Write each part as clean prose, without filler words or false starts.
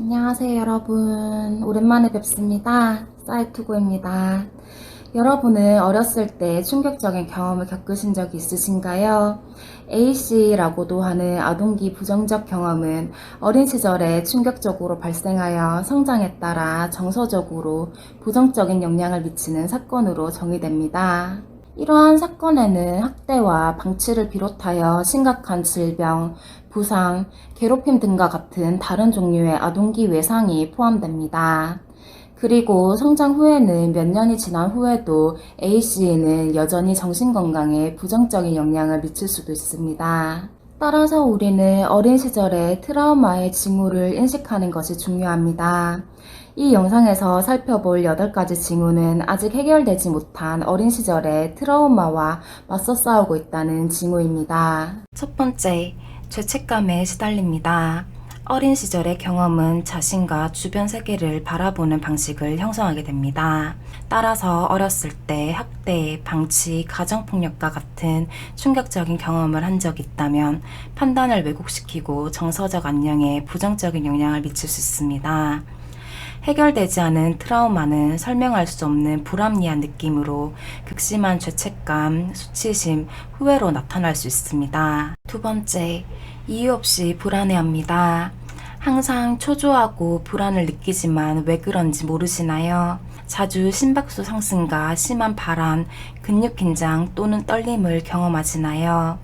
안녕하세요 여러분, 오랜만에 뵙습니다. 사이투고입니다. 여러분은 어렸을 때 충격적인 경험을 겪으신 적이 있으신가요? AC라고도 하는 아동기 부정적 경험은 어린 시절에 충격적으로 발생하여 성장에 따라 정서적으로 부정적인 영향을 미치는 사건으로 정의됩니다. 이러한 사건에는 학대와 방치를 비롯하여 심각한 질병, 부상, 괴롭힘 등과 같은 다른 종류의 아동기 외상이 포함됩니다. 그리고 성장 후에는 몇 년이 지난 후에도 A씨에는 여전히 정신건강에 부정적인 영향을 미칠 수도 있습니다. 따라서 우리는 어린 시절의 트라우마의 징후를 인식하는 것이 중요합니다. 이 영상에서 살펴볼 8가지 징후는 아직 해결되지 못한 어린 시절의 트라우마와 맞서 싸우고 있다는 징후입니다. 첫 번째, 죄책감에 시달립니다. 어린 시절의 경험은 자신과 주변 세계를 바라보는 방식을 형성하게 됩니다. 따라서 어렸을 때 학대, 방치, 가정폭력과 같은 충격적인 경험을 한 적이 있다면 판단을 왜곡시키고 정서적 안녕에 부정적인 영향을 미칠 수 있습니다. 해결되지 않은 트라우마는 설명할 수 없는 불합리한 느낌으로 극심한 죄책감, 수치심, 후회로 나타날 수 있습니다. 두 번째, 이유 없이 불안해합니다. 항상 초조하고 불안을 느끼지만 왜 그런지 모르시나요? 자주 심박수 상승과 심한 발한, 근육 긴장 또는 떨림을 경험하시나요?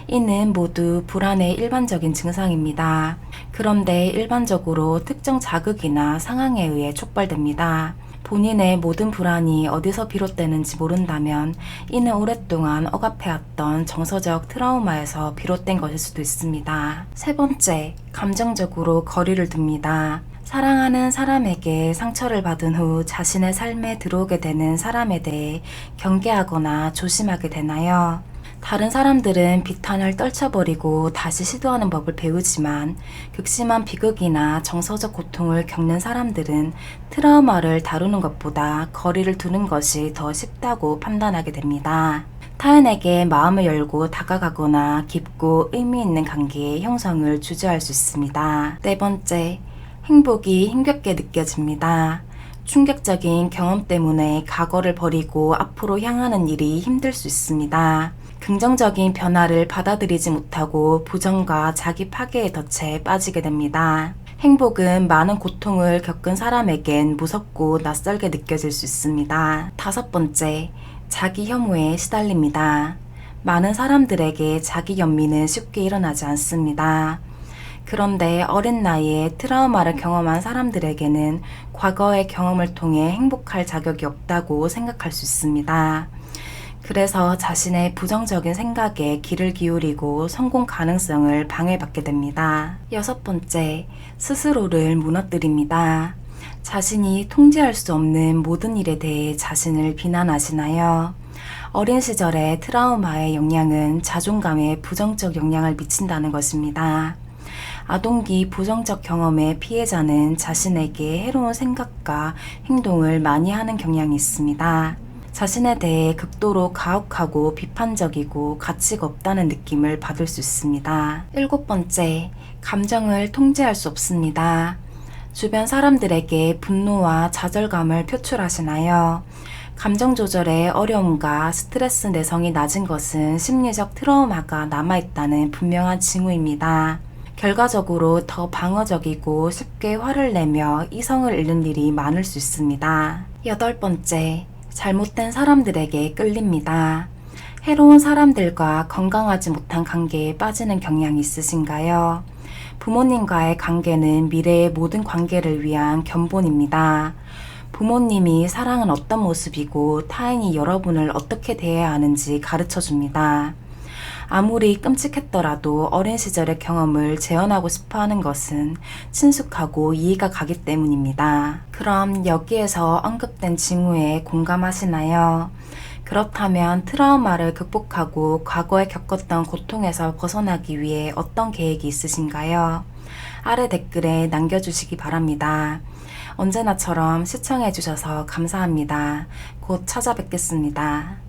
이는 모두 불안의 일반적인 증상입니다. 그런데 일반적으로 특정 자극이나 상황에 의해 촉발됩니다. 본인의 모든 불안이 어디서 비롯되는지 모른다면 이는 오랫동안 억압해왔던 정서적 트라우마에서 비롯된 것일 수도 있습니다. 세 번째, 감정적으로 거리를 둡니다. 사랑하는 사람에게 상처를 받은 후 자신의 삶에 들어오게 되는 사람에 대해 경계하거나 조심하게 되나요? 다른 사람들은 비탄을 떨쳐버리고 다시 시도하는 법을 배우지만 극심한 비극이나 정서적 고통을 겪는 사람들은 트라우마를 다루는 것보다 거리를 두는 것이 더 쉽다고 판단하게 됩니다. 타인에게 마음을 열고 다가가거나 깊고 의미 있는 관계의 형성을 주저할 수 있습니다. 네 번째, 행복이 힘겹게 느껴집니다. 충격적인 경험 때문에 과거를 버리고 앞으로 향하는 일이 힘들 수 있습니다. 긍정적인 변화를 받아들이지 못하고 부정과 자기 파괴의 덫에 빠지게 됩니다. 행복은 많은 고통을 겪은 사람에겐 무섭고 낯설게 느껴질 수 있습니다. 다섯 번째, 자기 혐오에 시달립니다. 많은 사람들에게 자기 연민은 쉽게 일어나지 않습니다. 그런데 어린 나이에 트라우마를 경험한 사람들에게는 과거의 경험을 통해 행복할 자격이 없다고 생각할 수 있습니다. 그래서 자신의 부정적인 생각에 귀를 기울이고 성공 가능성을 방해받게 됩니다. 여섯 번째, 스스로를 무너뜨립니다. 자신이 통제할 수 없는 모든 일에 대해 자신을 비난하시나요? 어린 시절의 트라우마의 영향은 자존감에 부정적 영향을 미친다는 것입니다. 아동기 부정적 경험의 피해자는 자신에게 해로운 생각과 행동을 많이 하는 경향이 있습니다. 자신에 대해 극도로 가혹하고 비판적이고 가치가 없다는 느낌을 받을 수 있습니다. 일곱 번째, 감정을 통제할 수 없습니다. 주변 사람들에게 분노와 좌절감을 표출하시나요? 감정 조절의 어려움과 스트레스 내성이 낮은 것은 심리적 트라우마가 남아있다는 분명한 징후입니다. 결과적으로 더 방어적이고 쉽게 화를 내며 이성을 잃는 일이 많을 수 있습니다. 여덟 번째, 잘못된 사람들에게 끌립니다. 해로운 사람들과 건강하지 못한 관계에 빠지는 경향이 있으신가요? 부모님과의 관계는 미래의 모든 관계를 위한 견본입니다. 부모님이 사랑은 어떤 모습이고 타인이 여러분을 어떻게 대해야 하는지 가르쳐 줍니다. 아무리 끔찍했더라도 어린 시절의 경험을 재현하고 싶어 하는 것은 친숙하고 이해가 가기 때문입니다. 그럼 여기에서 언급된 징후에 공감하시나요? 그렇다면 트라우마를 극복하고 과거에 겪었던 고통에서 벗어나기 위해 어떤 계획이 있으신가요? 아래 댓글에 남겨주시기 바랍니다. 언제나처럼 시청해주셔서 감사합니다. 곧 찾아뵙겠습니다.